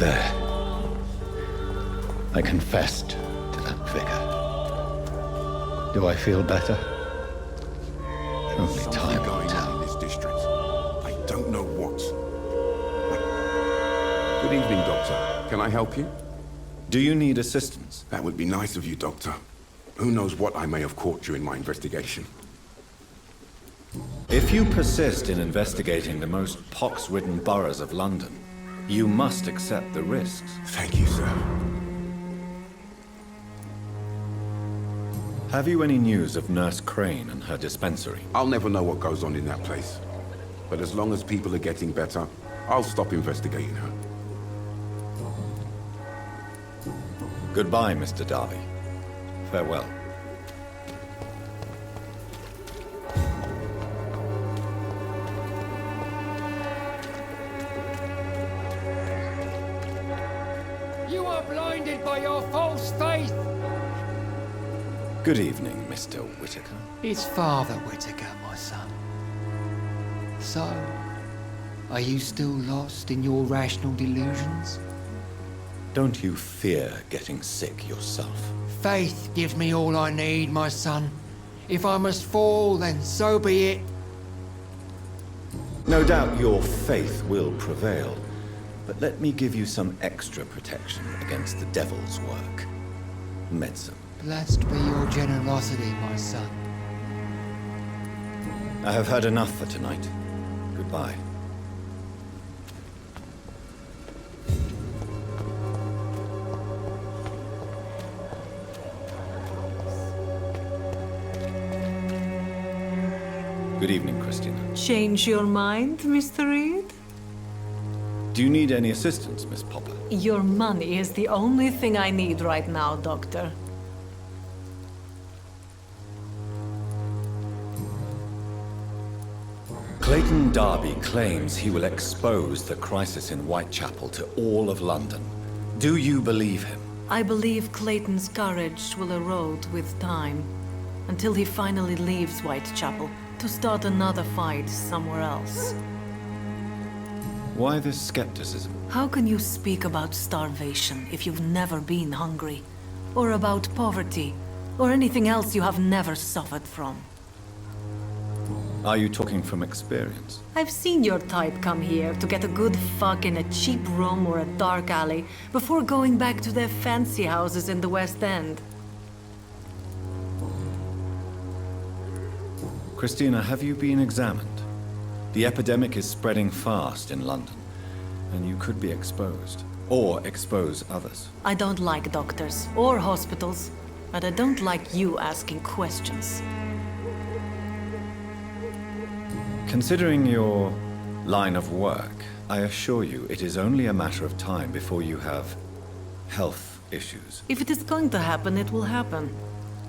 There. I confessed to that vicar. Do I feel better? Only time will going tell. on in this district. I don't know what. Good evening, Doctor. Can I help you? Do you need assistance? That would be nice of you, Doctor. Who knows what I may have caught during my investigation. If you persist in investigating the most pox-ridden boroughs of London, you must accept the risks. Thank you, sir. Have you any news of Nurse Crane and her dispensary? I'll never know what goes on in that place. But as long as people are getting better, I'll stop investigating her. Goodbye, Mr. Darby. Farewell. You are blinded by your false faith! Good evening, Mr. Whitaker. It's Father Whitaker, my son. So, are you still lost in your rational delusions? Don't you fear getting sick yourself? Faith gives me all I need, my son. If I must fall, then so be it. No doubt your faith will prevail, but let me give you some extra protection against the devil's work. Medicine. Blessed be your generosity, my son. I have had enough for tonight. Goodbye. Good evening, Christina. Change your mind, Mr. Reed? Do you need any assistance, Miss Popper? Your money is the only thing I need right now, Doctor. Clayton Darby claims he will expose the crisis in Whitechapel to all of London. Do you believe him? I believe Clayton's courage will erode with time, until he finally leaves Whitechapel to start another fight somewhere else. Why this skepticism? How can you speak about starvation if you've never been hungry? Or about poverty? Or anything else you have never suffered from? Are you talking from experience? I've seen your type come here to get a good fuck in a cheap room or a dark alley before going back to their fancy houses in the West End. Christina, have you been examined? The epidemic is spreading fast in London, and you could be exposed, or expose others. I don't like doctors or hospitals, but I don't like you asking questions. Considering your line of work, I assure you it is only a matter of time before you have health issues. If it is going to happen, it will happen.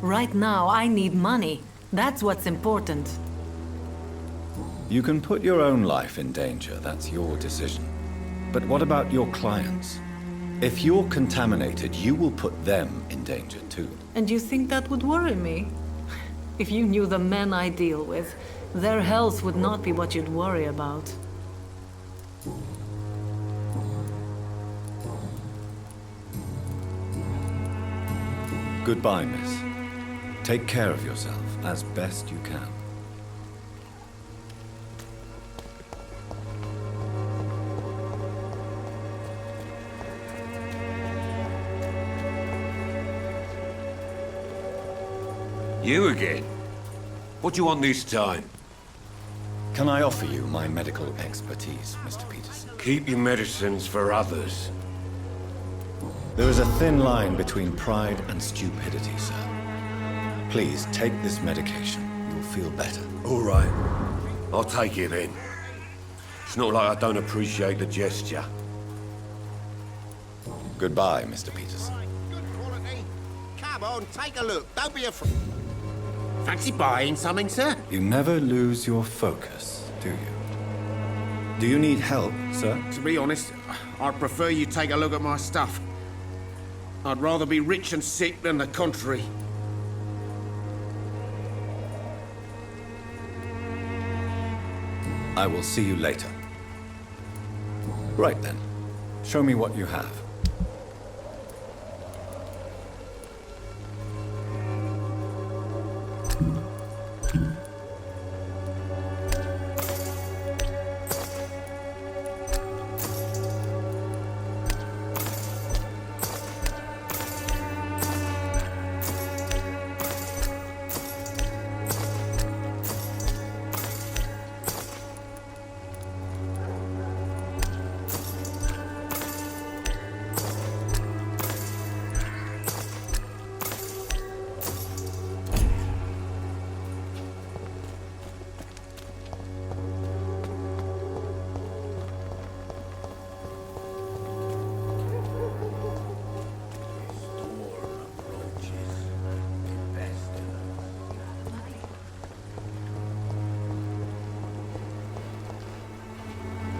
Right now, I need money. That's what's important. You can put your own life in danger, that's your decision. But what about your clients? If you're contaminated, you will put them in danger too. And you think that would worry me? If you knew the men I deal with, their health would not be what you'd worry about. Goodbye, miss. Take care of yourself as best you can. You again? What do you want this time? Can I offer you my medical expertise, Mr. Peterson? Keep your medicines for others. There is a thin line between pride and stupidity, sir. Please take this medication. You'll feel better. All right. I'll take it then. It's not like I don't appreciate the gesture. Goodbye, Mr. Peterson. Good quality. Come on, take a look. Don't be afraid. Fancy buying something, sir? You never lose your focus, do you? Do you need help, sir? To be honest, I'd prefer you take a look at my stuff. I'd rather be rich and sick than the contrary. I will see you later. Right then. Show me what you have.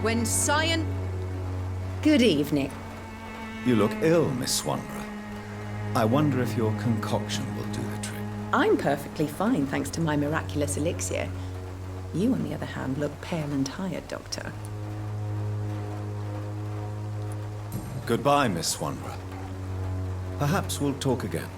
When science... Good evening. You look ill, Miss Swanborough. I wonder if your concoction will do the trick. I'm perfectly fine, thanks to my miraculous elixir. You, on the other hand, look pale and tired, Doctor. Goodbye, Miss Swanborough. Perhaps we'll talk again.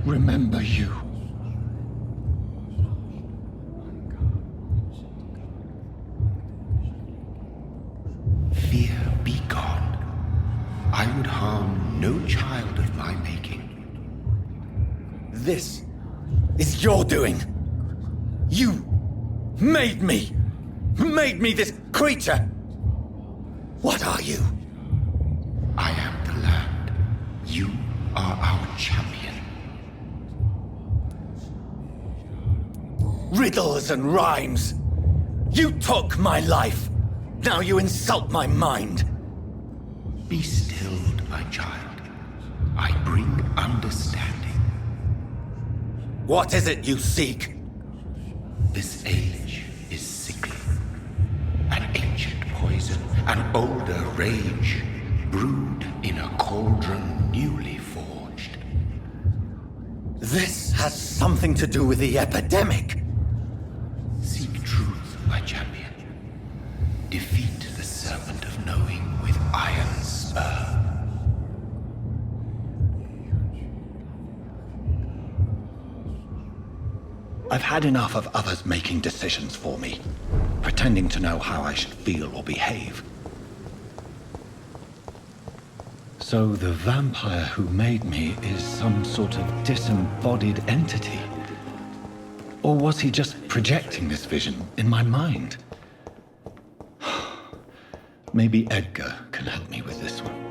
Remember you. Fear be gone. I would harm no child of my making. This is your doing. You made me this creature. What are you? I am the land. You are our champion. Riddles and rhymes. You took my life. Now you insult my mind. Be stilled, my child. I bring understanding. What is it you seek? This age is sickly. An ancient poison, an older rage, brewed in a cauldron newly forged. This has something to do with the epidemic. Seek truth, my champion. Defeat the serpent of knowing with iron spur. I've had enough of others making decisions for me, pretending to know how I should feel or behave. So the vampire who made me is some sort of disembodied entity? Or was he just projecting this vision in my mind? Maybe Edgar can help me with this one.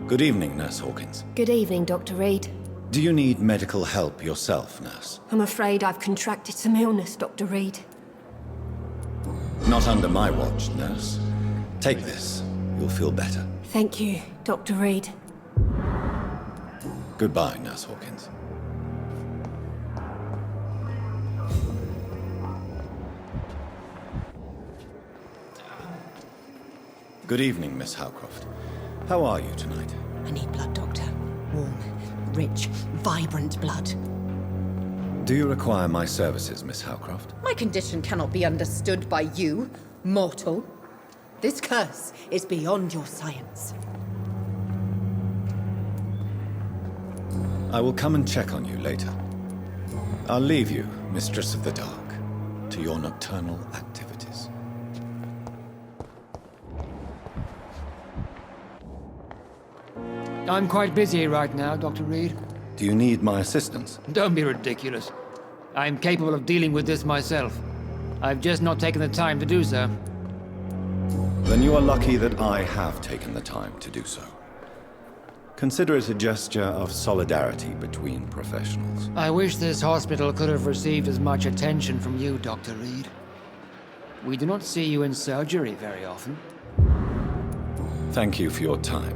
Good evening, Nurse Hawkins. Good evening, Dr. Reed. Do you need medical help yourself, Nurse? I'm afraid I've contracted some illness, Dr. Reed. Not under my watch, Nurse. Take this. You'll feel better. Thank you, Dr. Reed. Goodbye, Nurse Hawkins. Good evening, Miss Howcroft. How are you tonight? I need blood, Doctor. Warm, rich, vibrant blood. Do you require my services, Miss Howcroft? My condition cannot be understood by you, mortal. This curse is beyond your science. I will come and check on you later. I'll leave you, Mistress of the Dark, to your nocturnal activities. I'm quite busy right now, Dr. Reed. Do you need my assistance? Don't be ridiculous. I'm capable of dealing with this myself. I've just not taken the time to do so. Then you are lucky that I have taken the time to do so. Consider it a gesture of solidarity between professionals. I wish this hospital could have received as much attention from you, Dr. Reed. We do not see you in surgery very often. Thank you for your time.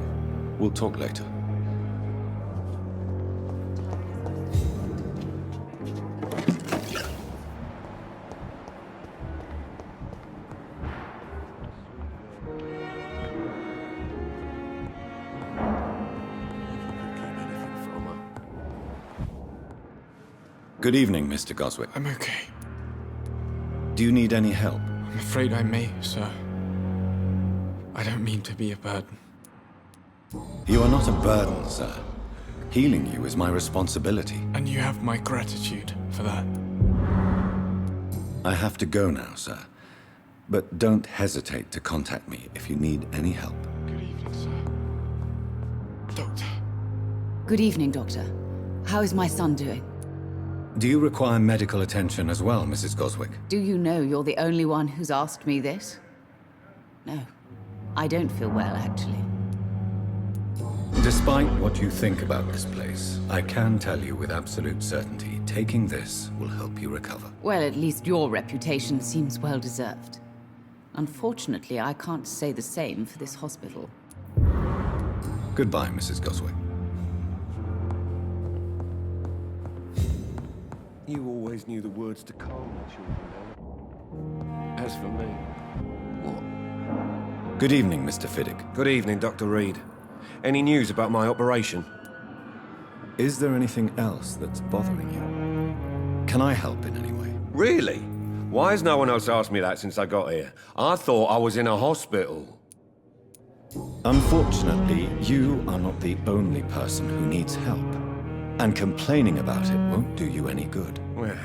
We'll talk later. Good evening, Mr. Goswick. I'm okay. Do you need any help? I'm afraid I may, sir. I don't mean to be a burden. You are not a burden, sir. Healing you is my responsibility. And you have my gratitude for that. I have to go now, sir. But don't hesitate to contact me if you need any help. Good evening, sir. Doctor. Good evening, Doctor. How is my son doing? Do you require medical attention as well, Mrs. Goswick? Do you know you're the only one who's asked me this? No. I don't feel well, actually. Despite what you think about this place, I can tell you with absolute certainty, taking this will help you recover. Well, at least your reputation seems well-deserved. Unfortunately, I can't say the same for this hospital. Goodbye, Mrs. Goswick. You always knew the words to calm the children, As for me... What? Good evening, Mr. Fiddick. Good evening, Dr. Reed. Any news about my operation? Is there anything else that's bothering you? Can I help in any way? Really? Why has no one else asked me that since I got here? I thought I was in a hospital. Unfortunately, you are not the only person who needs help. And complaining about it won't do you any good. Well,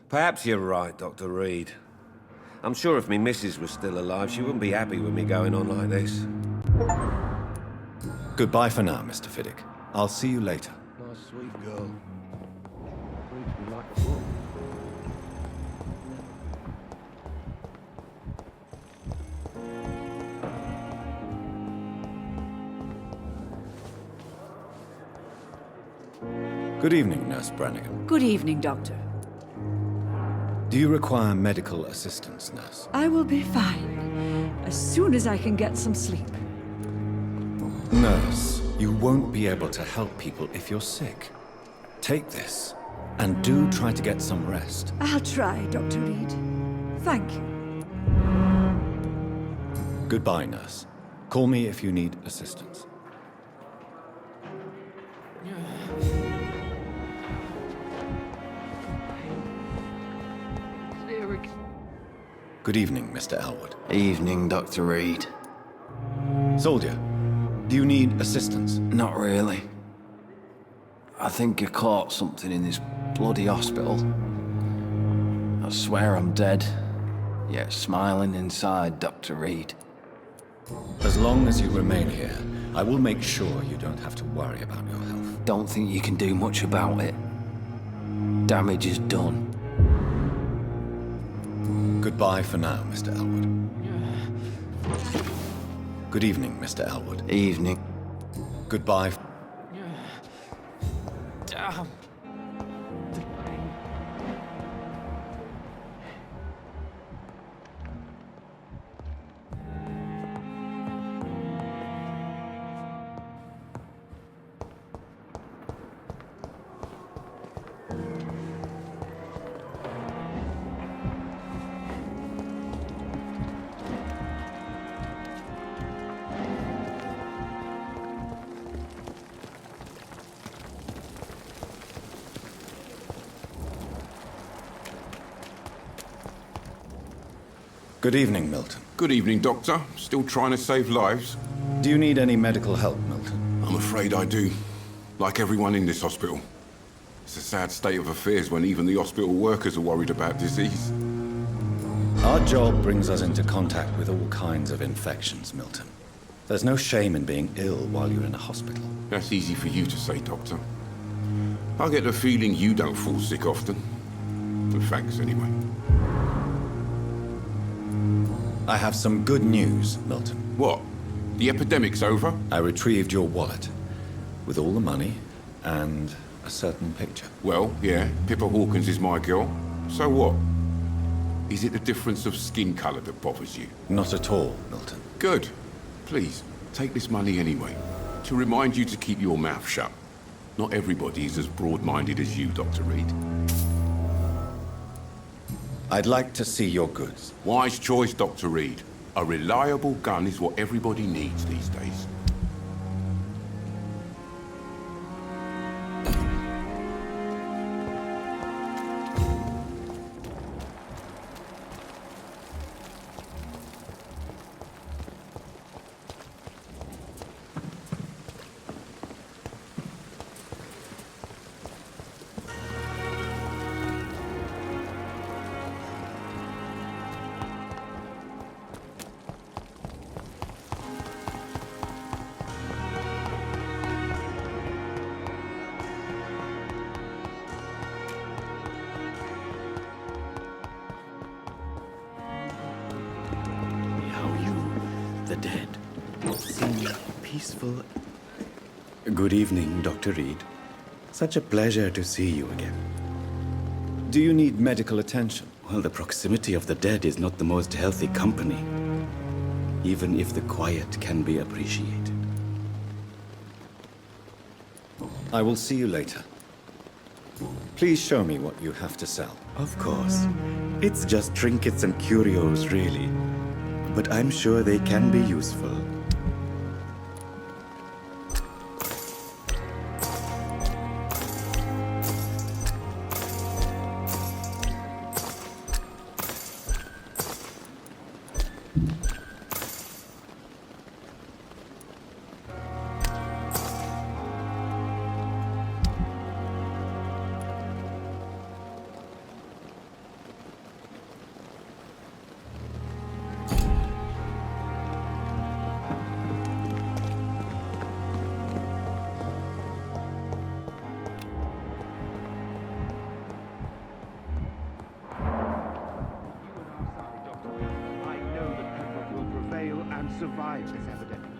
perhaps you're right, Dr. Reed. I'm sure if me missus was still alive, she wouldn't be happy with me going on like this. Goodbye for now, Mr. Fiddick. I'll see you later. Nice, sweet girl. Reads me like a book. Good evening, Nurse Brannigan. Good evening, Doctor. Do you require medical assistance, Nurse? I will be fine as soon as I can get some sleep. Nurse, you won't be able to help people if you're sick. Take this, and do try to get some rest. I'll try, Dr. Reed. Thank you. Goodbye, Nurse. Call me if you need assistance. Good evening, Mr. Elwood. Evening, Dr. Reed. Soldier, do you need assistance? Not really. I think I caught something in this bloody hospital. I swear I'm dead, yet smiling inside, Dr. Reed. As long as you remain here, I will make sure you don't have to worry about your health. Don't think you can do much about it. Damage is done. Goodbye for now, Mr. Elwood. Good evening, Mr. Elwood. Evening. Goodbye. Damn. Good evening, Milton. Good evening, Doctor. Still trying to save lives? Do you need any medical help, Milton? I'm afraid I do. Like everyone in this hospital. It's a sad state of affairs when even the hospital workers are worried about disease. Our job brings us into contact with all kinds of infections, Milton. There's no shame in being ill while you're in a hospital. That's easy for you to say, Doctor. I get the feeling you don't fall sick often. But thanks anyway. I have some good news, Milton. What? The epidemic's over? I retrieved your wallet, with all the money and a certain picture. Well, yeah, Pippa Hawkins is my girl. So what? Is it the difference of skin color that bothers you? Not at all, Milton. Good. Please, take this money anyway. To remind you to keep your mouth shut. Not everybody is as broad-minded as you, Dr. Reed. I'd like to see your goods. Wise choice, Dr. Reed. A reliable gun is what everybody needs these days. The dead seem peaceful. Good evening, Dr. Reed. Such a pleasure to see you again. Do you need medical attention? Well, the proximity of the dead is not the most healthy company, even if the quiet can be appreciated. I will see you later. Please show me what you have to sell. Of course. It's just trinkets and curios, really. But I'm sure they can be useful. survive this epidemic.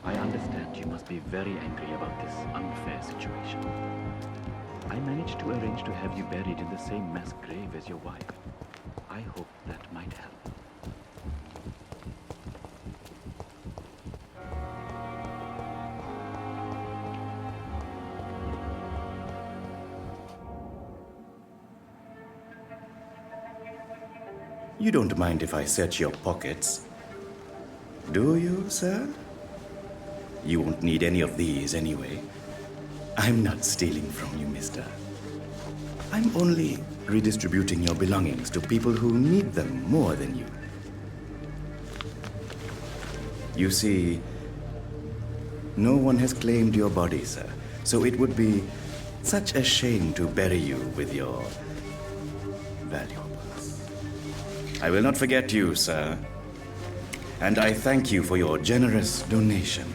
I understand you must be very angry about this unfair situation. I managed to arrange to have you buried in the same mass grave as your wife. I hope that might help. You don't mind if I search your pockets, do you, sir? You won't need any of these anyway. I'm not stealing from you, mister. I'm only redistributing your belongings to people who need them more than you. You see, no one has claimed your body, sir, so it would be such a shame to bury you with your valuables. I will not forget you, sir, and I thank you for your generous donation.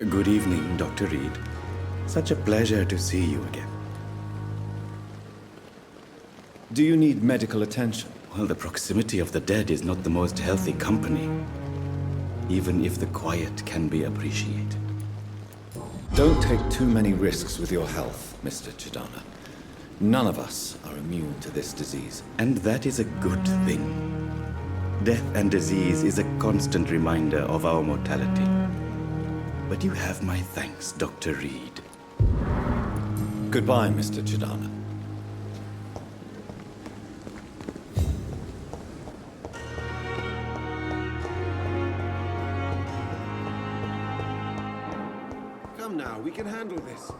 Good evening, Dr. Reed. Such a pleasure to see you again. Do you need medical attention? Well, the proximity of the dead is not the most healthy company, even if the quiet can be appreciated. Don't take too many risks with your health, Mr. Chidana. None of us are immune to this disease. And that is a good thing. Death and disease is a constant reminder of our mortality. But you have my thanks, Dr. Reed. Goodbye, Mr. Chidana. Come now, we can handle this.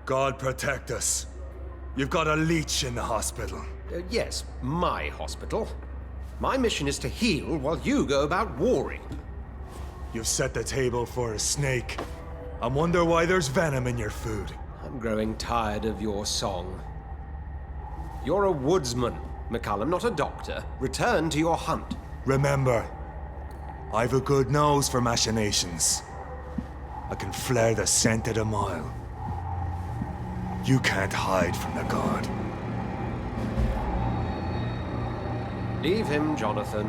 God protect us. You've got a leech in the hospital. Yes, my hospital. My mission is to heal while you go about warring. You've set the table for a snake. I wonder why there's venom in your food. I'm growing tired of your song. You're a woodsman, McCullum, not a doctor. Return to your hunt. Remember, I've a good nose for machinations. I can flare the scent at a mile. You can't hide from the God. Leave him, Jonathan.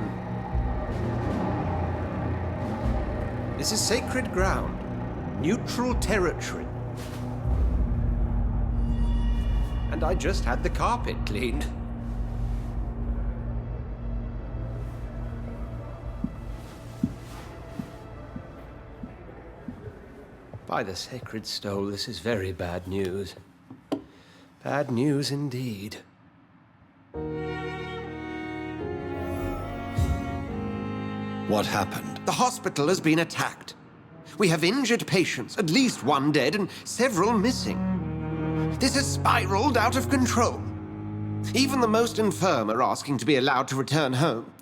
This is sacred ground. Neutral territory. And I just had the carpet cleaned. By the sacred stole, this is very bad news. Bad news indeed. What happened? The hospital has been attacked. We have injured patients, at least one dead and several missing. This has spiraled out of control. Even the most infirm are asking to be allowed to return home.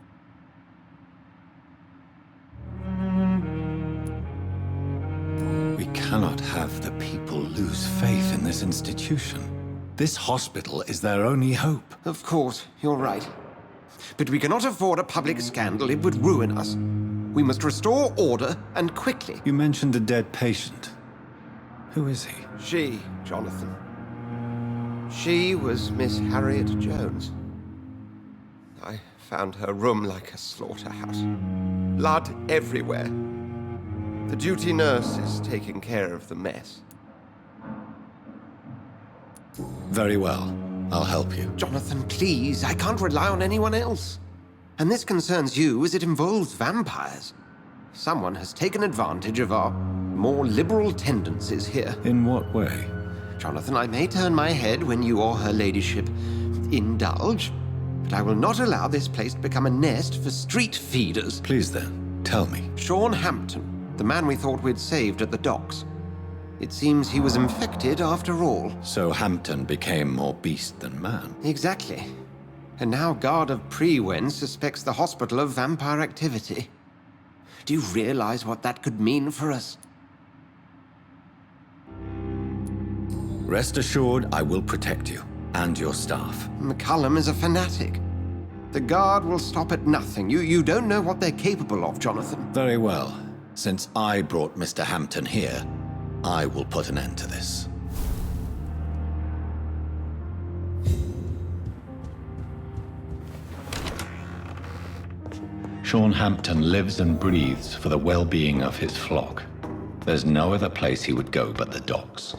We cannot have the people lose faith in this institution. This hospital is their only hope. Of course, you're right. But we cannot afford a public scandal. It would ruin us. We must restore order, and quickly. You mentioned a dead patient. Who is he? She, Jonathan. She was Miss Harriet Jones. I found her room like a slaughterhouse. Blood everywhere. The duty nurse is taking care of the mess. Very well. I'll help you. Jonathan, please. I can't rely on anyone else. And this concerns you as it involves vampires. Someone has taken advantage of our more liberal tendencies here. In what way? Jonathan, I may turn my head when you or her ladyship indulge, but I will not allow this place to become a nest for street feeders. Please then, tell me. Sean Hampton, the man we thought we'd saved at the docks. It seems he was infected after all. So Hampton became more beast than man. Exactly. And now Guard of Prewen suspects the hospital of vampire activity. Do you realize what that could mean for us? Rest assured, I will protect you and your staff. McCullum is a fanatic. The Guard will stop at nothing. You don't know what they're capable of, Jonathan. Very well. Since I brought Mr. Hampton here, I will put an end to this. Sean Hampton lives and breathes for the well-being of his flock. There's no other place he would go but the docks.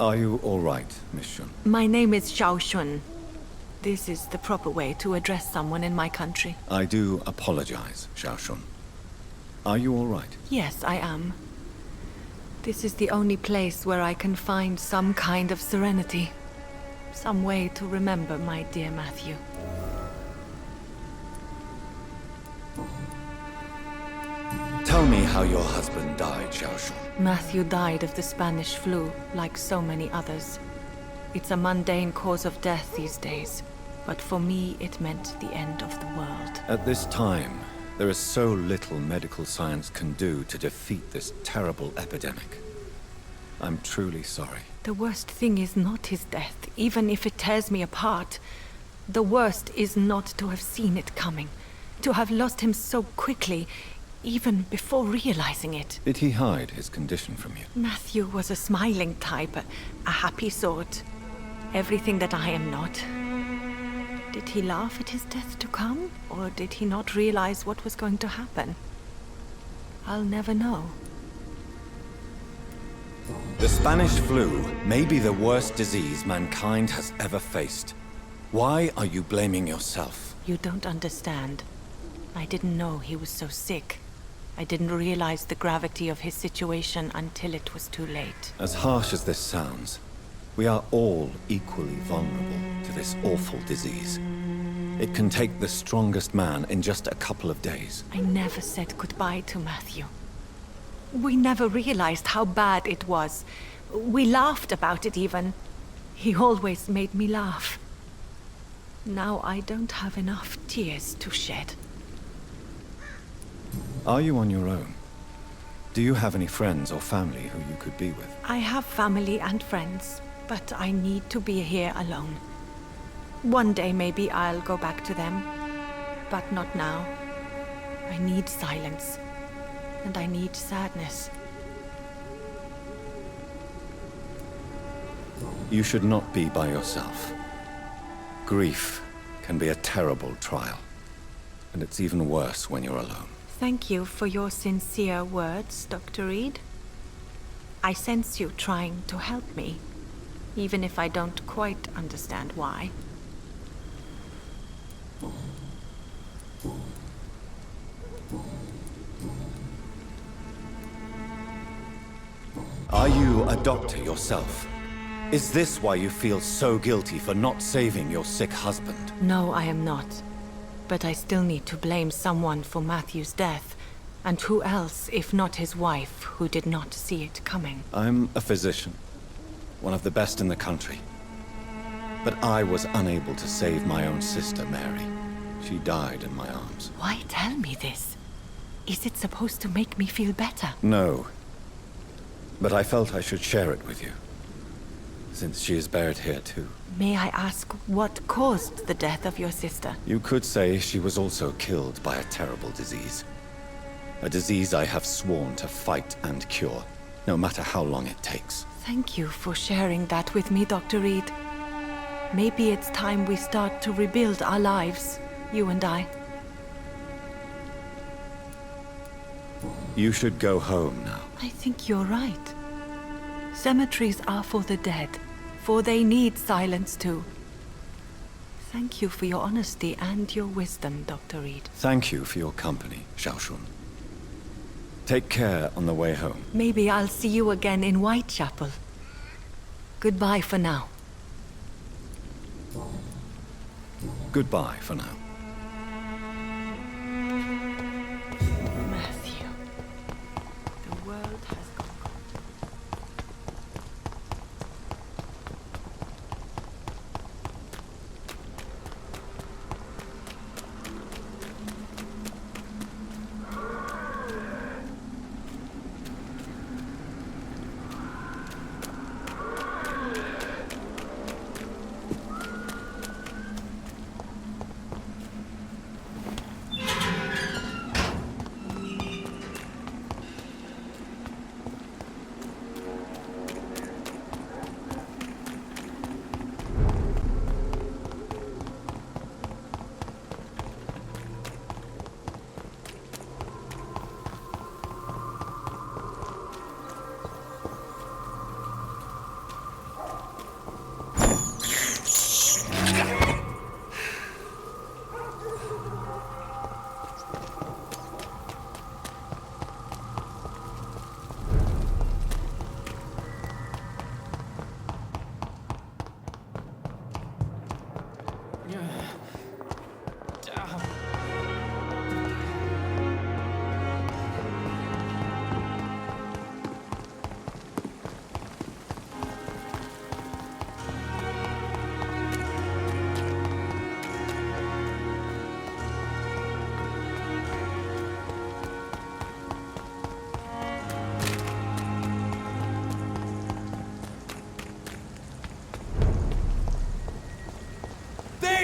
Are you all right, Miss Shun? My name is Xiao Shun. This is the proper way to address someone in my country. I do apologize, Xiao Shun. Are you all right? Yes, I am. This is the only place where I can find some kind of serenity. Some way to remember my dear Matthew. Tell me how your husband died, Xiao Shun. Matthew died of the Spanish flu, like so many others. It's a mundane cause of death these days, but for me it meant the end of the world. At this time, there is so little medical science can do to defeat this terrible epidemic. I'm truly sorry. The worst thing is not his death, even if it tears me apart. The worst is not to have seen it coming, to have lost him so quickly, even before realizing it. Did he hide his condition from you? Matthew was a smiling type, a happy sort. Everything that I am not. Did he laugh at his death to come, or did he not realize what was going to happen? I'll never know. The Spanish flu may be the worst disease mankind has ever faced. Why are you blaming yourself? You don't understand. I didn't know he was so sick. I didn't realize the gravity of his situation until it was too late. As harsh as this sounds, we are all equally vulnerable to this awful disease. It can take the strongest man in just a couple of days. I never said goodbye to Matthew. We never realized how bad it was. We laughed about it even. He always made me laugh. Now I don't have enough tears to shed. Are you on your own? Do you have any friends or family who you could be with? I have family and friends, but I need to be here alone. One day maybe I'll go back to them, but not now. I need silence, and I need sadness. You should not be by yourself. Grief can be a terrible trial, and it's even worse when you're alone. Thank you for your sincere words, Dr. Reed. I sense you trying to help me, even if I don't quite understand why. Are you a doctor yourself? Is this why you feel so guilty for not saving your sick husband? No, I am not. But I still need to blame someone for Matthew's death. And who else, if not his wife, who did not see it coming? I'm a physician, one of the best in the country. But I was unable to save my own sister, Mary. She died in my arms. Why tell me this? Is it supposed to make me feel better? No. But I felt I should share it with you, since she is buried here too. May I ask what caused the death of your sister? You could say she was also killed by a terrible disease. A disease I have sworn to fight and cure, no matter how long it takes. Thank you for sharing that with me, Dr. Reed. Maybe it's time we start to rebuild our lives, you and I. You should go home now. I think you're right. Cemeteries are for the dead, for they need silence too. Thank you for your honesty and your wisdom, Dr. Reed. Thank you for your company, Xiao Shun. Take care on the way home. Maybe I'll see you again in Whitechapel. Goodbye for now. Goodbye for now. Matthew. The world has gone.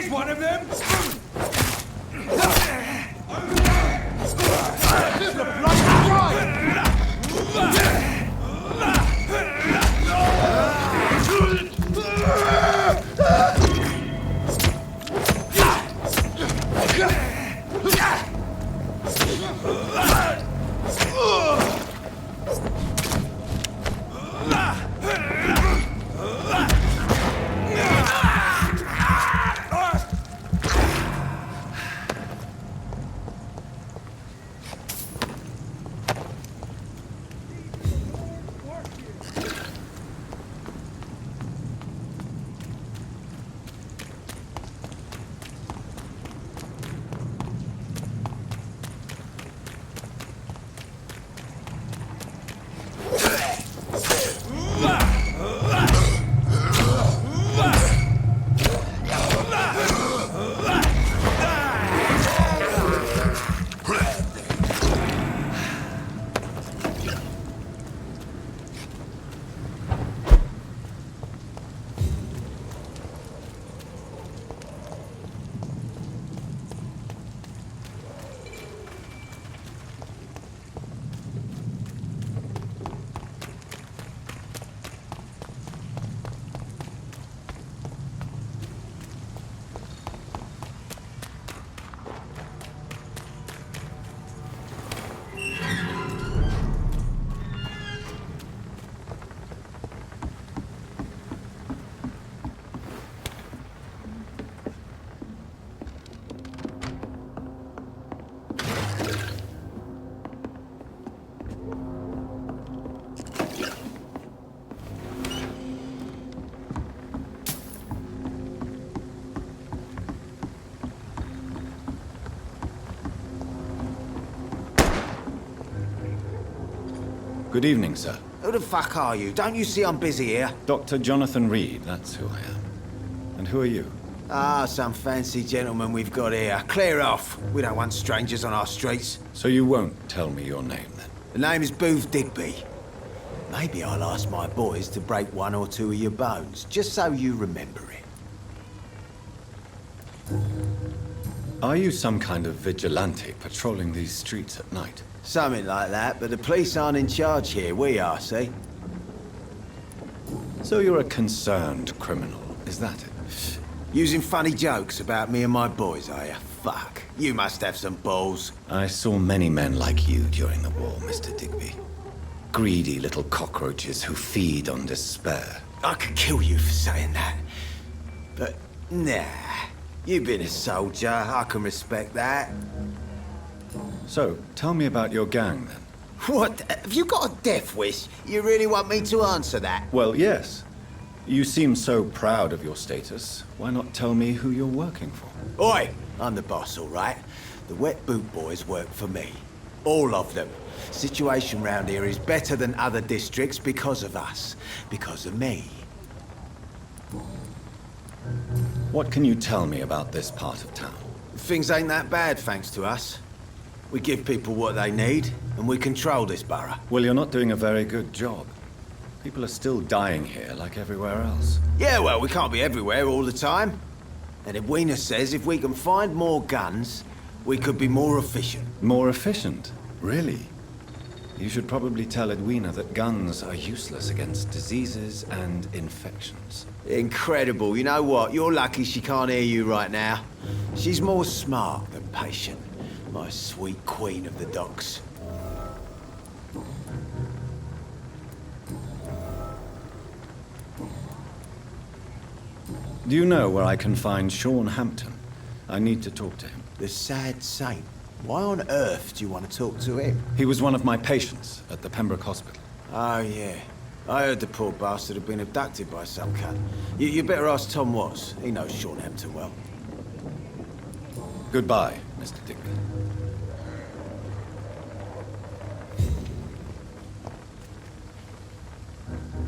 Here's one of them! Good evening, sir. Who the fuck are you? Don't you see I'm busy here? Dr. Jonathan Reed, that's who I am. And who are you? Ah, some fancy gentleman we've got here. Clear off. We don't want strangers on our streets. So you won't tell me your name, then? The name is Booth Digby. Maybe I'll ask my boys to break one or two of your bones, just so you remember it. Are you some kind of vigilante patrolling these streets at night? Something like that, but the police aren't in charge here. We are, see? So you're a concerned criminal, is that it? Using funny jokes about me and my boys, are you? Fuck. You must have some balls. I saw many men like you during the war, Mr. Digby. Greedy little cockroaches who feed on despair. I could kill you for saying that. But, nah. You've been a soldier. I can respect that. So, tell me about your gang, then. What? Have you got a death wish? You really want me to answer that? Well, yes. You seem so proud of your status. Why not tell me who you're working for? Oi! I'm the boss, all right? The Wet Boot Boys work for me. All of them. Situation round here is better than other districts because of us. Because of me. What can you tell me about this part of town? Things ain't that bad, thanks to us. We give people what they need, and we control this borough. Well, you're not doing a very good job. People are still dying here, like everywhere else. Yeah, well, we can't be everywhere all the time. And Edwina says if we can find more guns, we could be more efficient. More efficient? Really? You should probably tell Edwina that guns are useless against diseases and infections. Incredible. You know what? You're lucky she can't hear you right now. She's more smart than patient. My sweet queen of the docks. Do you know where I can find Sean Hampton? I need to talk to him. The sad saint. Why on earth do you want to talk to him? He was one of my patients at the Pembroke Hospital. Oh, yeah. I heard the poor bastard had been abducted by some cunt. You better ask Tom Watts. He knows Sean Hampton well. Goodbye, Mr. Digby.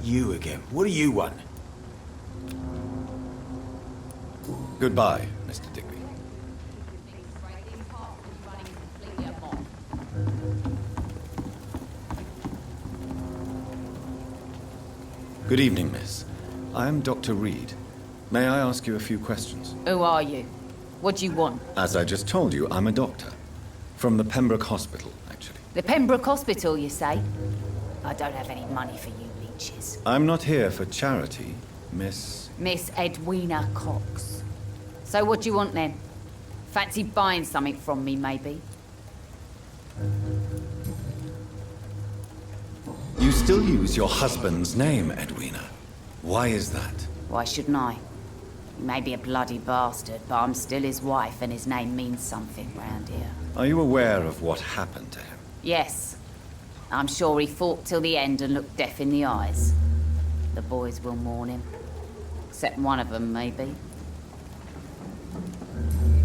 You again. What do you want? Goodbye, Mr. Digby. Good evening, miss. I am Dr. Reed. May I ask you a few questions? Who are you? What do you want? As I just told you, I'm a doctor. From the Pembroke Hospital, actually. The Pembroke Hospital, you say? I don't have any money for you leeches. I'm not here for charity, Miss... Miss Edwina Cox. So what do you want then? Fancy buying something from me, maybe? You still use your husband's name, Edwina. Why is that? Why shouldn't I? He may be a bloody bastard, but I'm still his wife and his name means something round here. Are you aware of what happened to him? Yes. I'm sure he fought till the end and looked death in the eyes. The boys will mourn him. Except one of them, maybe.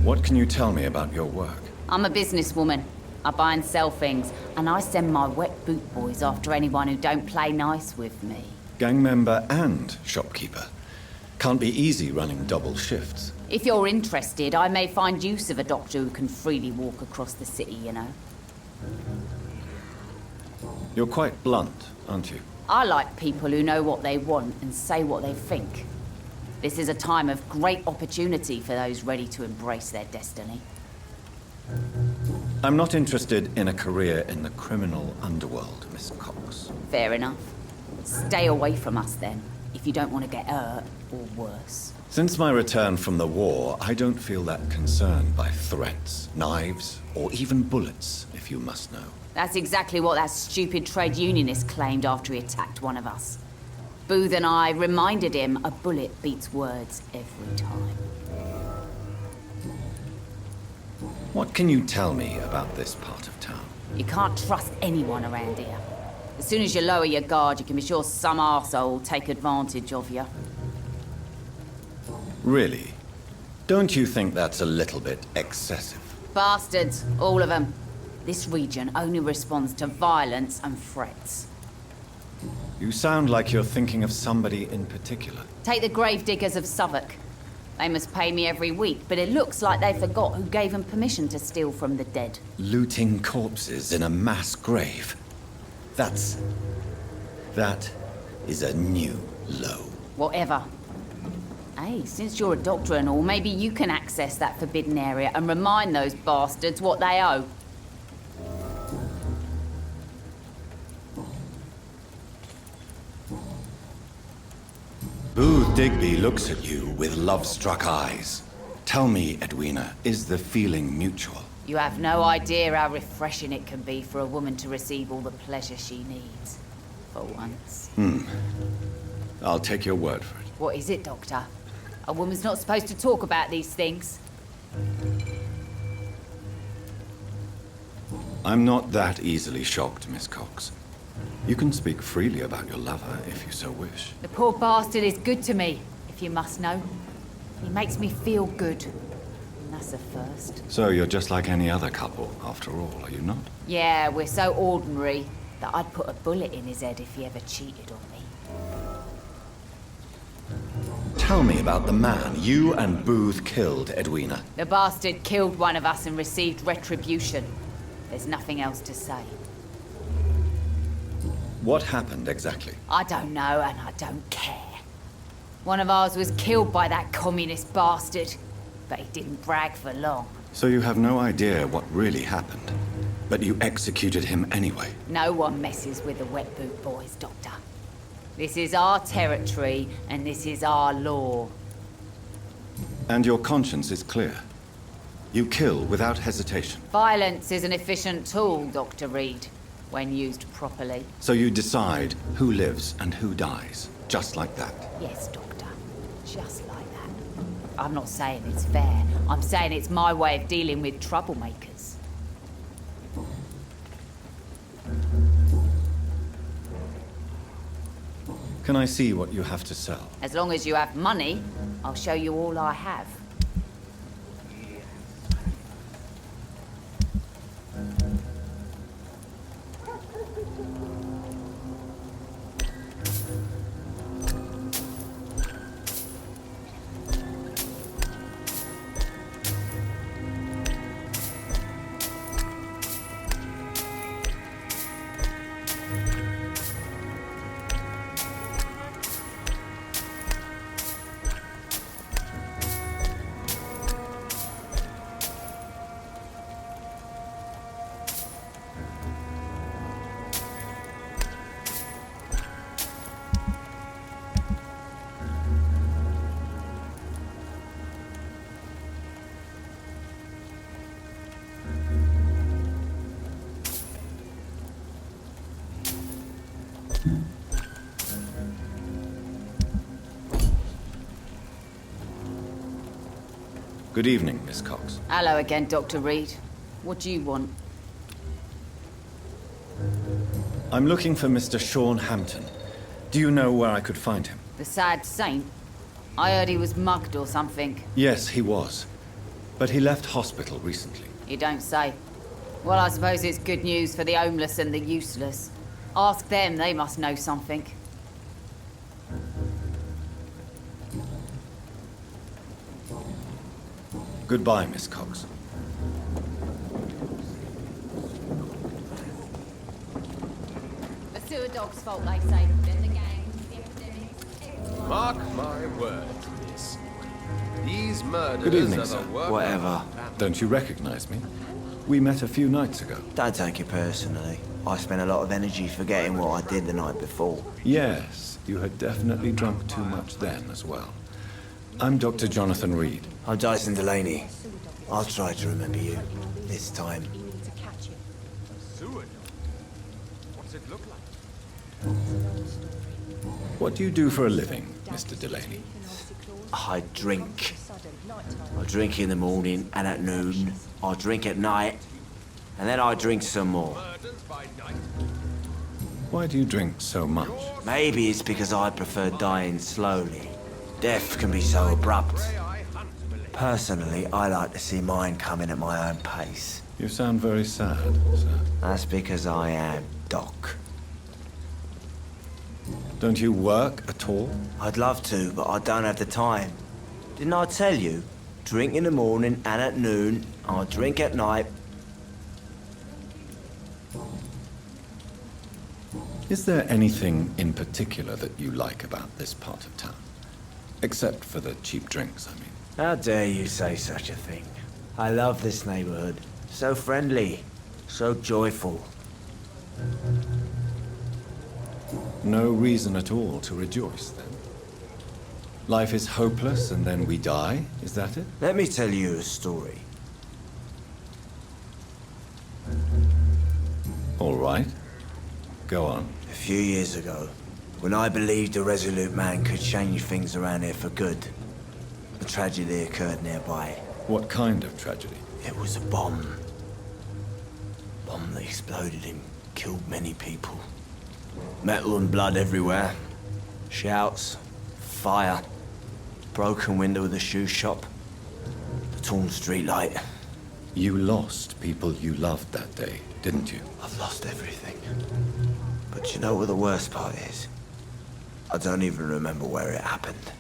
What can you tell me about your work? I'm a businesswoman. I buy and sell things, and I send my wet boot boys after anyone who don't play nice with me. Gang member and shopkeeper. Can't be easy running double shifts. If you're interested, I may find use of a doctor who can freely walk across the city, you know. You're quite blunt, aren't you? I like people who know what they want and say what they think. This is a time of great opportunity for those ready to embrace their destiny. I'm not interested in a career in the criminal underworld, Miss Cox. Fair enough. Stay away from us then, if you don't want to get hurt or worse. Since my return from the war, I don't feel that concerned by threats, knives, or even bullets, if you must know. That's exactly what that stupid trade unionist claimed after he attacked one of us. Booth and I reminded him a bullet beats words every time. What can you tell me about this part of town? You can't trust anyone around here. As soon as you lower your guard, you can be sure some arsehole will take advantage of you. Really? Don't you think that's a little bit excessive? Bastards, all of them. This region only responds to violence and threats. You sound like you're thinking of somebody in particular. Take the gravediggers of Southwark. They must pay me every week, but it looks like they forgot who gave them permission to steal from the dead. Looting corpses in a mass grave. That is a new low. Whatever. Hey, since you're a doctor and all, maybe you can access that forbidden area and remind those bastards what they owe. Booth Digby looks at you with love-struck eyes. Tell me, Edwina, is the feeling mutual? You have no idea how refreshing it can be for a woman to receive all the pleasure she needs. For once. I'll take your word for it. What is it, Doctor? A woman's not supposed to talk about these things. I'm not that easily shocked, Miss Cox. You can speak freely about your lover if you so wish. The poor bastard is good to me, if you must know. He makes me feel good. And that's a first. So you're just like any other couple, after all, are you not? Yeah, we're so ordinary that I'd put a bullet in his head if he ever cheated on me. Tell me about the man you and Booth killed, Edwina. The bastard killed one of us and received retribution. There's nothing else to say. What happened exactly? I don't know, and I don't care. One of ours was killed by that communist bastard, but he didn't brag for long. So you have no idea what really happened, but you executed him anyway. No one messes with the wet boot boys, Doctor. This is our territory, and this is our law. And your conscience is clear. You kill without hesitation. Violence is an efficient tool, Dr. Reed, when used properly. So you decide who lives and who dies, just like that? Yes, Doctor. Just like that. I'm not saying it's fair. I'm saying it's my way of dealing with troublemakers. Can I see what you have to sell? As long as you have money, I'll show you all I have. Good evening, Miss Cox. Hello again, Dr. Reed. What do you want? I'm looking for Mr. Sean Hampton. Do you know where I could find him? The sad saint? I heard he was mugged or something. Yes, he was. But he left hospital recently. You don't say. Well, I suppose it's good news for the homeless and the useless. Ask them, they must know something. Goodbye, Miss Cox. The sewer dog's fault, they say. Then the gangs, the epidemics... Mark my words, miss. These murders Good evening, are sir. the work of Whatever. Don't you recognize me? We met a few nights ago. Don't take it personally. I spent a lot of energy forgetting what I did the night before. Yes, you had definitely drunk too much then as well. I'm Dr. Jonathan Reed. I'm Dyson Delaney. I'll try to remember you. This time. What's it look like? What do you do for a living, Mr. Delaney? I drink. I drink in the morning and at noon. I drink at night. And then I drink some more. Why do you drink so much? Maybe it's because I prefer dying slowly. Death can be so abrupt. Personally, I like to see mine coming at my own pace. You sound very sad, sir. That's because I am Doc. Don't you work at all? I'd love to, but I don't have the time. Didn't I tell you? Drink in the morning and at noon. I drink at night. Is there anything in particular that you like about this part of town? Except for the cheap drinks, I mean. How dare you say such a thing? I love this neighborhood. So friendly. So joyful. No reason at all to rejoice, then? Life is hopeless and then we die, is that it? Let me tell you a story. All right. Go on. A few years ago, when I believed a resolute man could change things around here for good, a tragedy occurred nearby. What kind of tragedy? It was a bomb. Bomb that exploded and killed many people. Metal and blood everywhere. Shouts, fire, broken window of the shoe shop, the torn streetlight. You lost people you loved that day, didn't you? I've lost everything. But you know what the worst part is? I don't even remember where it happened.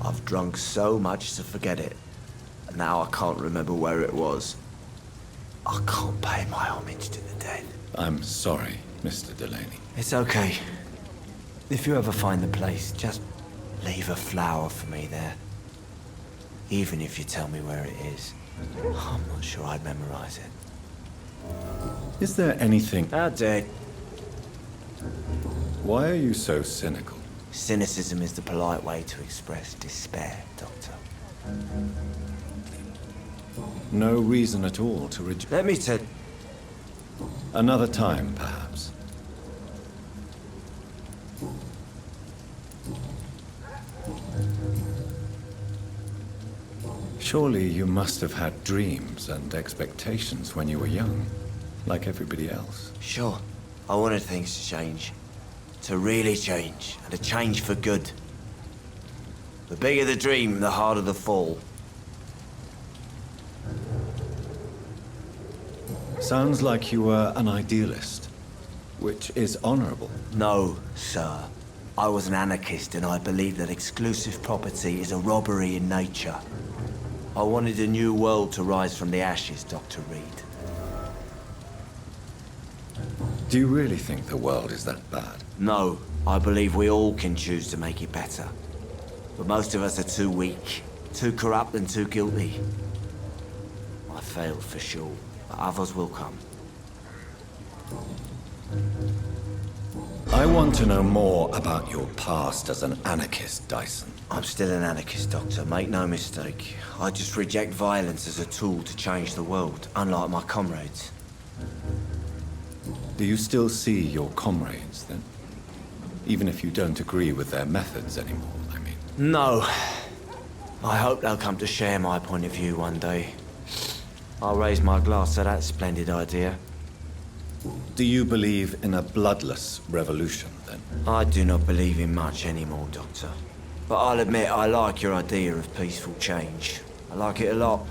I've drunk so much to forget it, and now I can't remember where it was. I can't pay my homage to the dead. I'm sorry, Mr. Delaney. It's okay. If you ever find the place, just leave a flower for me there. Even if you tell me where it is. I'm not sure I'd memorize it. Is there anything... How dare... Why are you so cynical? Cynicism is the polite way to express despair, Doctor. No reason at all to rejoice. Let me tell... Another time, perhaps. Surely you must have had dreams and expectations when you were young, like everybody else. Sure. I wanted things to change. To really change, and to change for good. The bigger the dream, the harder the fall. Sounds like you were an idealist, which is honorable. No, sir. I was an anarchist, and I believed that exclusive property is a robbery in nature. I wanted a new world to rise from the ashes, Dr. Reed. Do you really think the world is that bad? No, I believe we all can choose to make it better. But most of us are too weak, too corrupt and too guilty. I failed for sure, but others will come. I want to know more about your past as an anarchist, Dyson. I'm still an anarchist, Doctor, make no mistake. I just reject violence as a tool to change the world, unlike my comrades. Do you still see your comrades, then? Even if you don't agree with their methods anymore, I mean. No. I hope they'll come to share my point of view one day. I'll raise my glass to that splendid idea. Do you believe in a bloodless revolution, then? I do not believe in much anymore, Doctor. But I'll admit I like your idea of peaceful change. I like it a lot.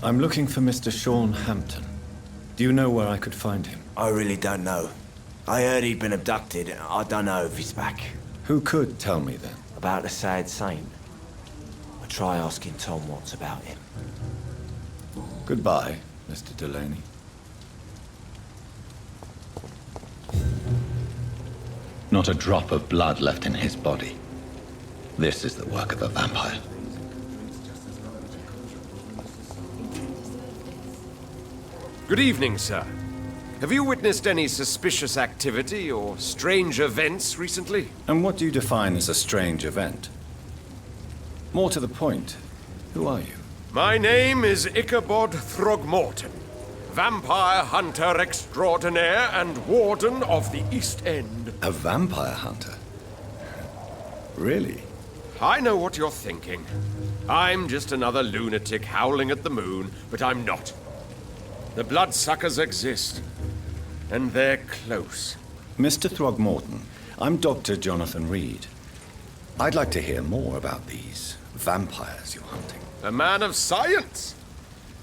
I'm looking for Mr. Sean Hampton. Do you know where I could find him? I really don't know. I heard he'd been abducted. I don't know if he's back. Who could tell me then? About the sad saint. I'll try asking Tom what's about him. Goodbye, Mr. Delaney. Not a drop of blood left in his body. This is the work of a vampire. Good evening, sir. Have you witnessed any suspicious activity or strange events recently? And what do you define as a strange event? More to the point, who are you? My name is Ichabod Throgmorton, vampire hunter extraordinaire and warden of the East End. A vampire hunter? Really? I know what you're thinking. I'm just another lunatic howling at the moon, but I'm not. The bloodsuckers exist, and they're close. Mr. Throgmorton, I'm Dr. Jonathan Reed. I'd like to hear more about these vampires you're hunting. A man of science?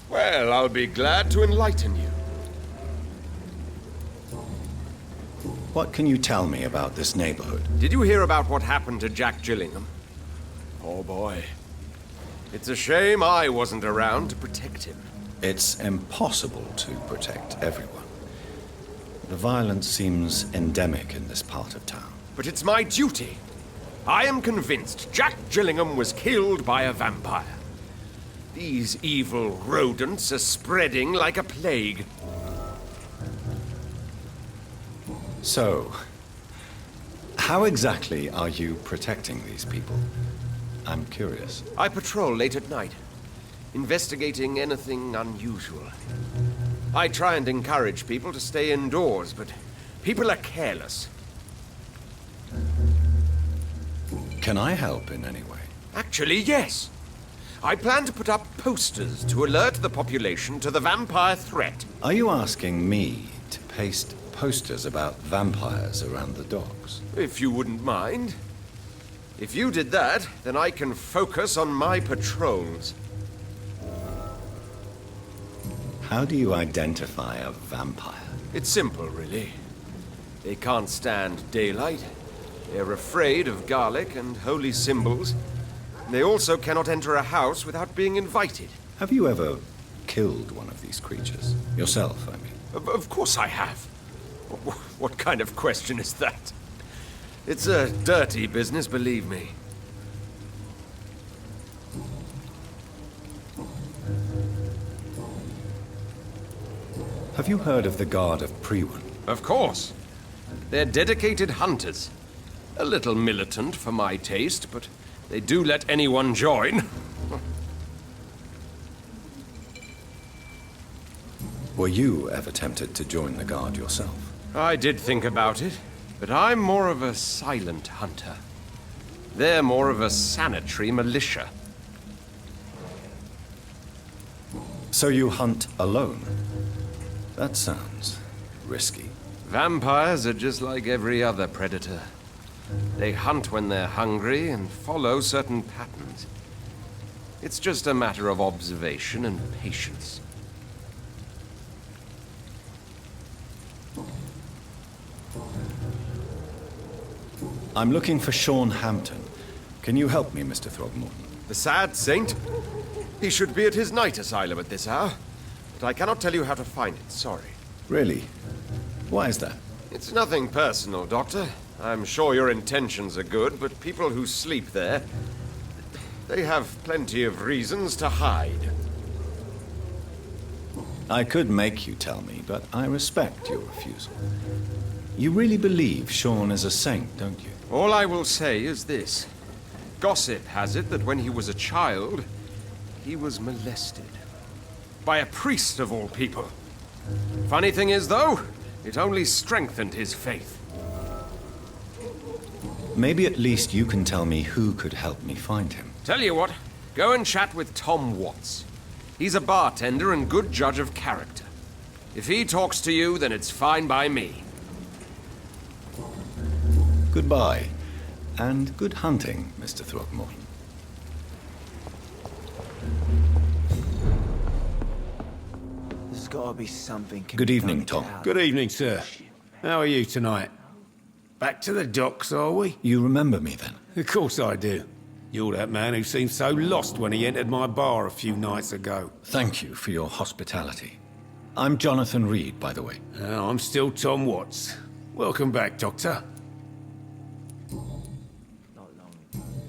Well, I'll be glad to enlighten you. What can you tell me about this neighborhood? Did you hear about what happened to Jack Gillingham? Oh boy. It's a shame I wasn't around to protect him. It's impossible to protect everyone. The violence seems endemic in this part of town. But it's my duty. I am convinced Jack Gillingham was killed by a vampire. These evil rodents are spreading like a plague. So, how exactly are you protecting these people? I'm curious. I patrol late at night, investigating anything unusual. I try and encourage people to stay indoors, but people are careless. Can I help in any way? Actually, yes. I plan to put up posters to alert the population to the vampire threat. Are you asking me to paste posters about vampires around the docks? If you wouldn't mind. If you did that, then I can focus on my patrols. How do you identify a vampire? It's simple, really. They can't stand daylight. They're afraid of garlic and holy symbols. They also cannot enter a house without being invited. Have you ever killed one of these creatures? Yourself, I mean. Of course I have. What kind of question is that? It's a dirty business, believe me. Have you heard of the Guard of Priwen? Of course. They're dedicated hunters. A little militant for my taste, but they do let anyone join. Were you ever tempted to join the Guard yourself? I did think about it, but I'm more of a silent hunter. They're more of a sanitary militia. So you hunt alone? That sounds risky. Vampires are just like every other predator. They hunt when they're hungry and follow certain patterns. It's just a matter of observation and patience. I'm looking for Sean Hampton. Can you help me, Mr. Throgmorton? The sad saint? He should be at his night asylum at this hour. But I cannot tell you how to find it, sorry. Really? Why is that? It's nothing personal, Doctor. I'm sure your intentions are good, but people who sleep there, they have plenty of reasons to hide. I could make you tell me, but I respect your refusal. You really believe Sean is a saint, don't you? All I will say is this. Gossip has it that when he was a child, he was molested. By a priest of all people. Funny thing is, though, it only strengthened his faith. Maybe at least you can tell me who could help me find him. Tell you what, go and chat with Tom Watts. He's a bartender and good judge of character. If he talks to you, then it's fine by me. Goodbye, and good hunting, Mr. Throckmorton. There's gotta be something. Good evening, Tom. Good evening, sir. How are you tonight? Back to the docks, are we? You remember me then? Of course I do. You're that man who seemed so lost when he entered my bar a few nights ago. Thank you for your hospitality. I'm Jonathan Reed, by the way. I'm still Tom Watts. Welcome back, Doctor.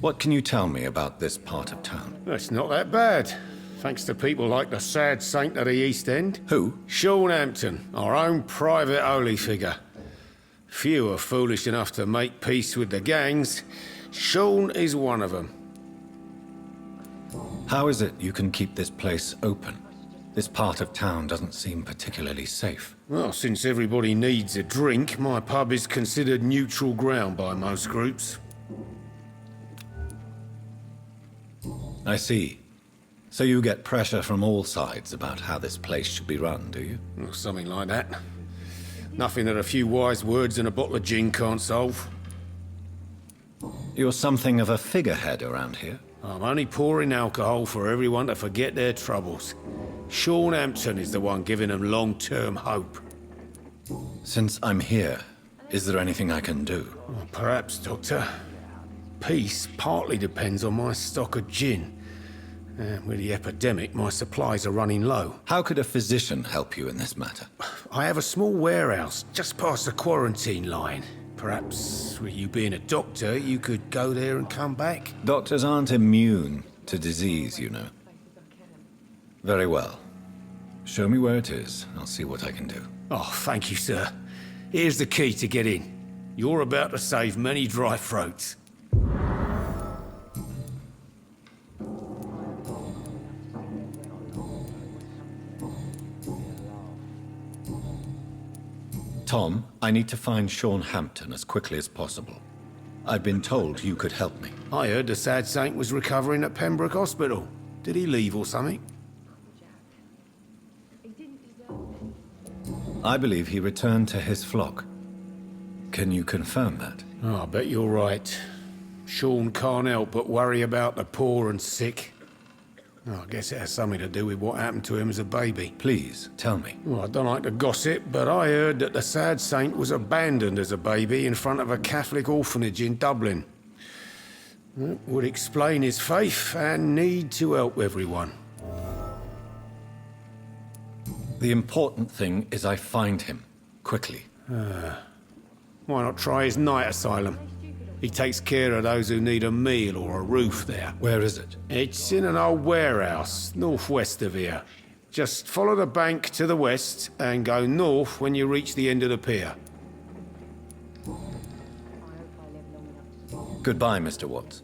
What can you tell me about this part of town? It's not that bad. Thanks to people like the sad saint of the East End. Who? Sean Hampton, our own private holy figure. Few are foolish enough to make peace with the gangs. Sean is one of them. How is it you can keep this place open? This part of town doesn't seem particularly safe. Well, since everybody needs a drink, my pub is considered neutral ground by most groups. I see. So you get pressure from all sides about how this place should be run, do you? Well, something like that. Nothing that a few wise words and a bottle of gin can't solve. You're something of a figurehead around here. I'm only pouring alcohol for everyone to forget their troubles. Sean Hampton is the one giving them long-term hope. Since I'm here, is there anything I can do? Well, perhaps, Doctor. Peace partly depends on my stock of gin. With the epidemic, my supplies are running low. How could a physician help you in this matter? I have a small warehouse just past the quarantine line. Perhaps, with you being a doctor, you could go there and come back? Doctors aren't immune to disease, you know. Very well. Show me where it is. I'll see what I can do. Oh, thank you, sir. Here's the key to get in. You're about to save many dry throats. Tom, I need to find Sean Hampton as quickly as possible. I've been told you could help me. I heard the sad saint was recovering at Pembroke Hospital. Did he leave or something? I believe he returned to his flock. Can you confirm that? Oh, I bet you're right. Sean can't help but worry about the poor and sick. Oh, I guess it has something to do with what happened to him as a baby. Please, tell me. Well, I don't like to gossip, but I heard that the sad saint was abandoned as a baby in front of a Catholic orphanage in Dublin. That would explain his faith and need to help everyone. The important thing is I find him, quickly. Why not try his night asylum? He takes care of those who need a meal or a roof there. Where is it? It's in an old warehouse, northwest of here. Just follow the bank to the west and go north when you reach the end of the pier. Goodbye, Mr. Watts.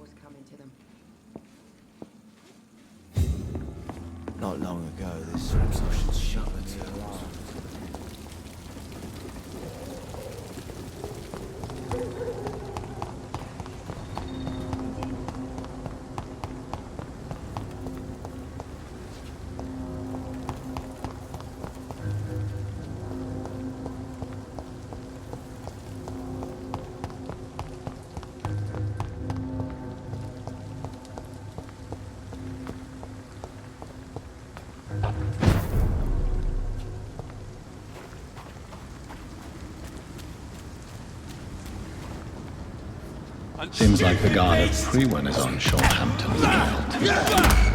Not long ago, this social shut the Seems like the guard of Frewen is on Sean Hampton's trail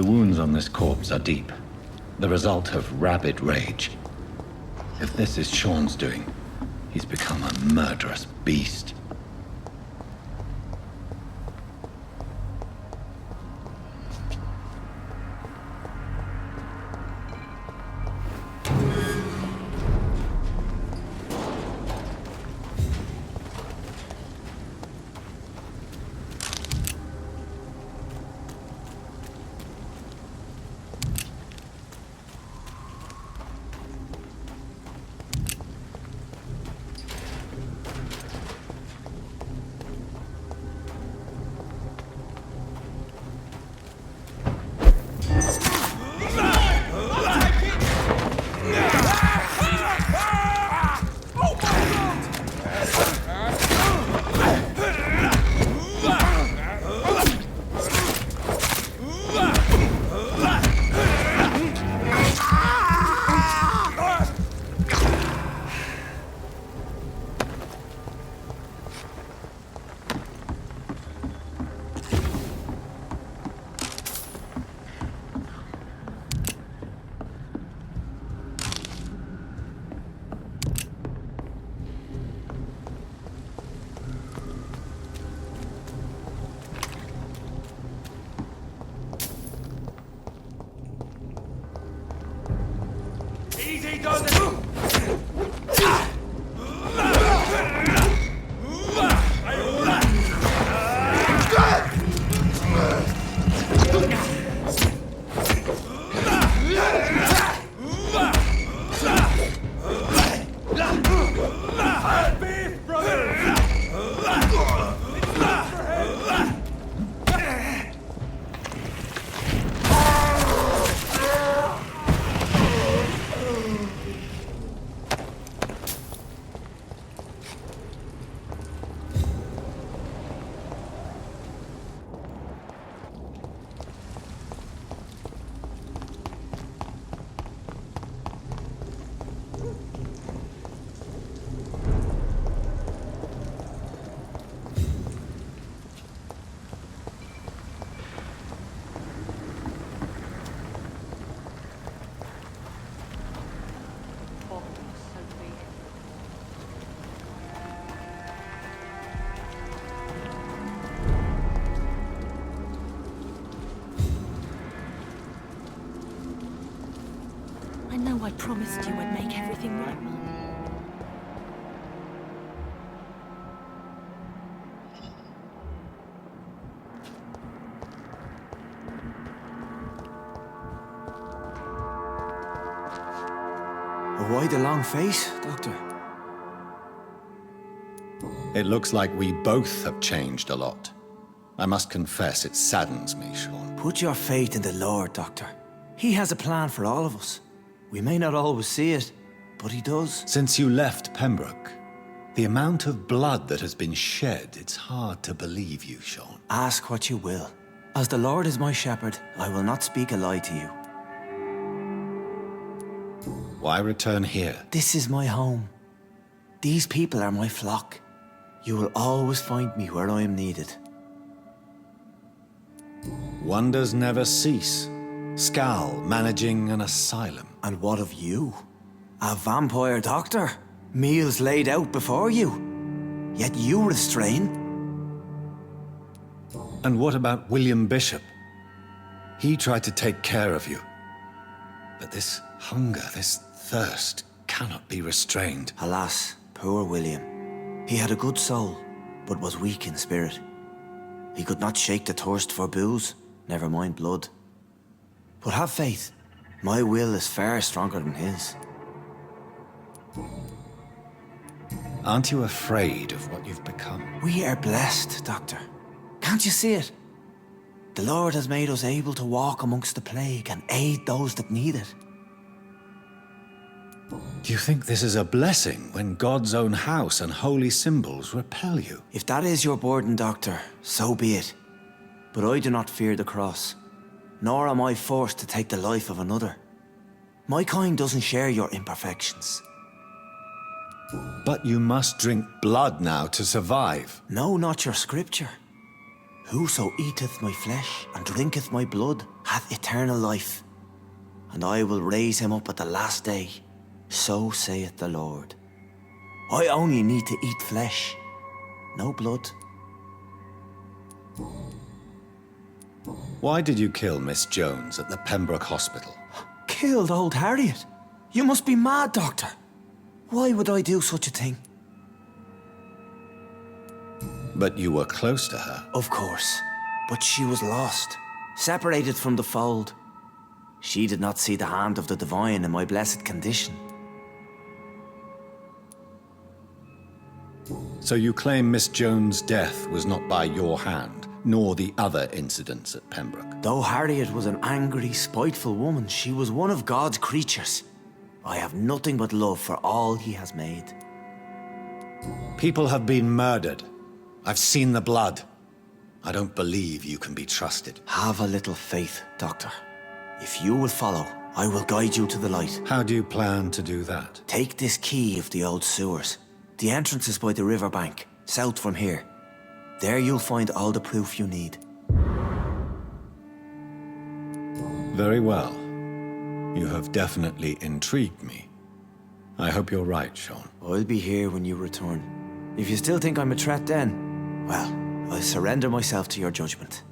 The wounds on this corpse are deep, the result of rabid rage. If this is Sean's doing, he's become a murderous beast. I promised you I'd make everything right, Mom. Why the long face, Doctor? It looks like we both have changed a lot. I must confess, it saddens me, Sean. Put your faith in the Lord, Doctor. He has a plan for all of us. We may not always see it, but he does. Since you left Pembroke, the amount of blood that has been shed, it's hard to believe you, Sean. Ask what you will. As the Lord is my shepherd, I will not speak a lie to you. Why return here? This is my home. These people are my flock. You will always find me where I am needed. Wonders never cease. Skal managing an asylum. And what of you? A vampire doctor? Meals laid out before you. Yet you restrain? And what about William Bishop? He tried to take care of you. But this hunger, this thirst, cannot be restrained. Alas, poor William. He had a good soul, but was weak in spirit. He could not shake the thirst for booze, never mind blood. But have faith. My will is far stronger than his. Aren't you afraid of what you've become? We are blessed, Doctor. Can't you see it? The Lord has made us able to walk amongst the plague and aid those that need it. Do you think this is a blessing when God's own house and holy symbols repel you? If that is your burden, Doctor, so be it. But I do not fear the cross, nor am I forced to take the life of another. My kind doesn't share your imperfections. But you must drink blood now to survive. No, not your scripture. Whoso eateth my flesh and drinketh my blood hath eternal life, and I will raise him up at the last day. So saith the Lord. I only need to eat flesh, no blood. Why did you kill Miss Jones at the Pembroke Hospital? Killed old Harriet? You must be mad, Doctor. Why would I do such a thing? But you were close to her. Of course. But she was lost, separated from the fold. She did not see the hand of the divine in my blessed condition. So you claim Miss Jones' death was not by your hand, nor the other incidents at Pembroke? Though Harriet was an angry, spiteful woman, she was one of God's creatures. I have nothing but love for all he has made. People have been murdered. I've seen the blood. I don't believe you can be trusted. Have a little faith, Doctor. If you will follow, I will guide you to the light. How do you plan to do that? Take this key of the old sewers. The entrance is by the riverbank, south from here. There you'll find all the proof you need. Very well. You have definitely intrigued me. I hope you're right, Sean. I'll be here when you return. If you still think I'm a threat then, well, I surrender myself to your judgment.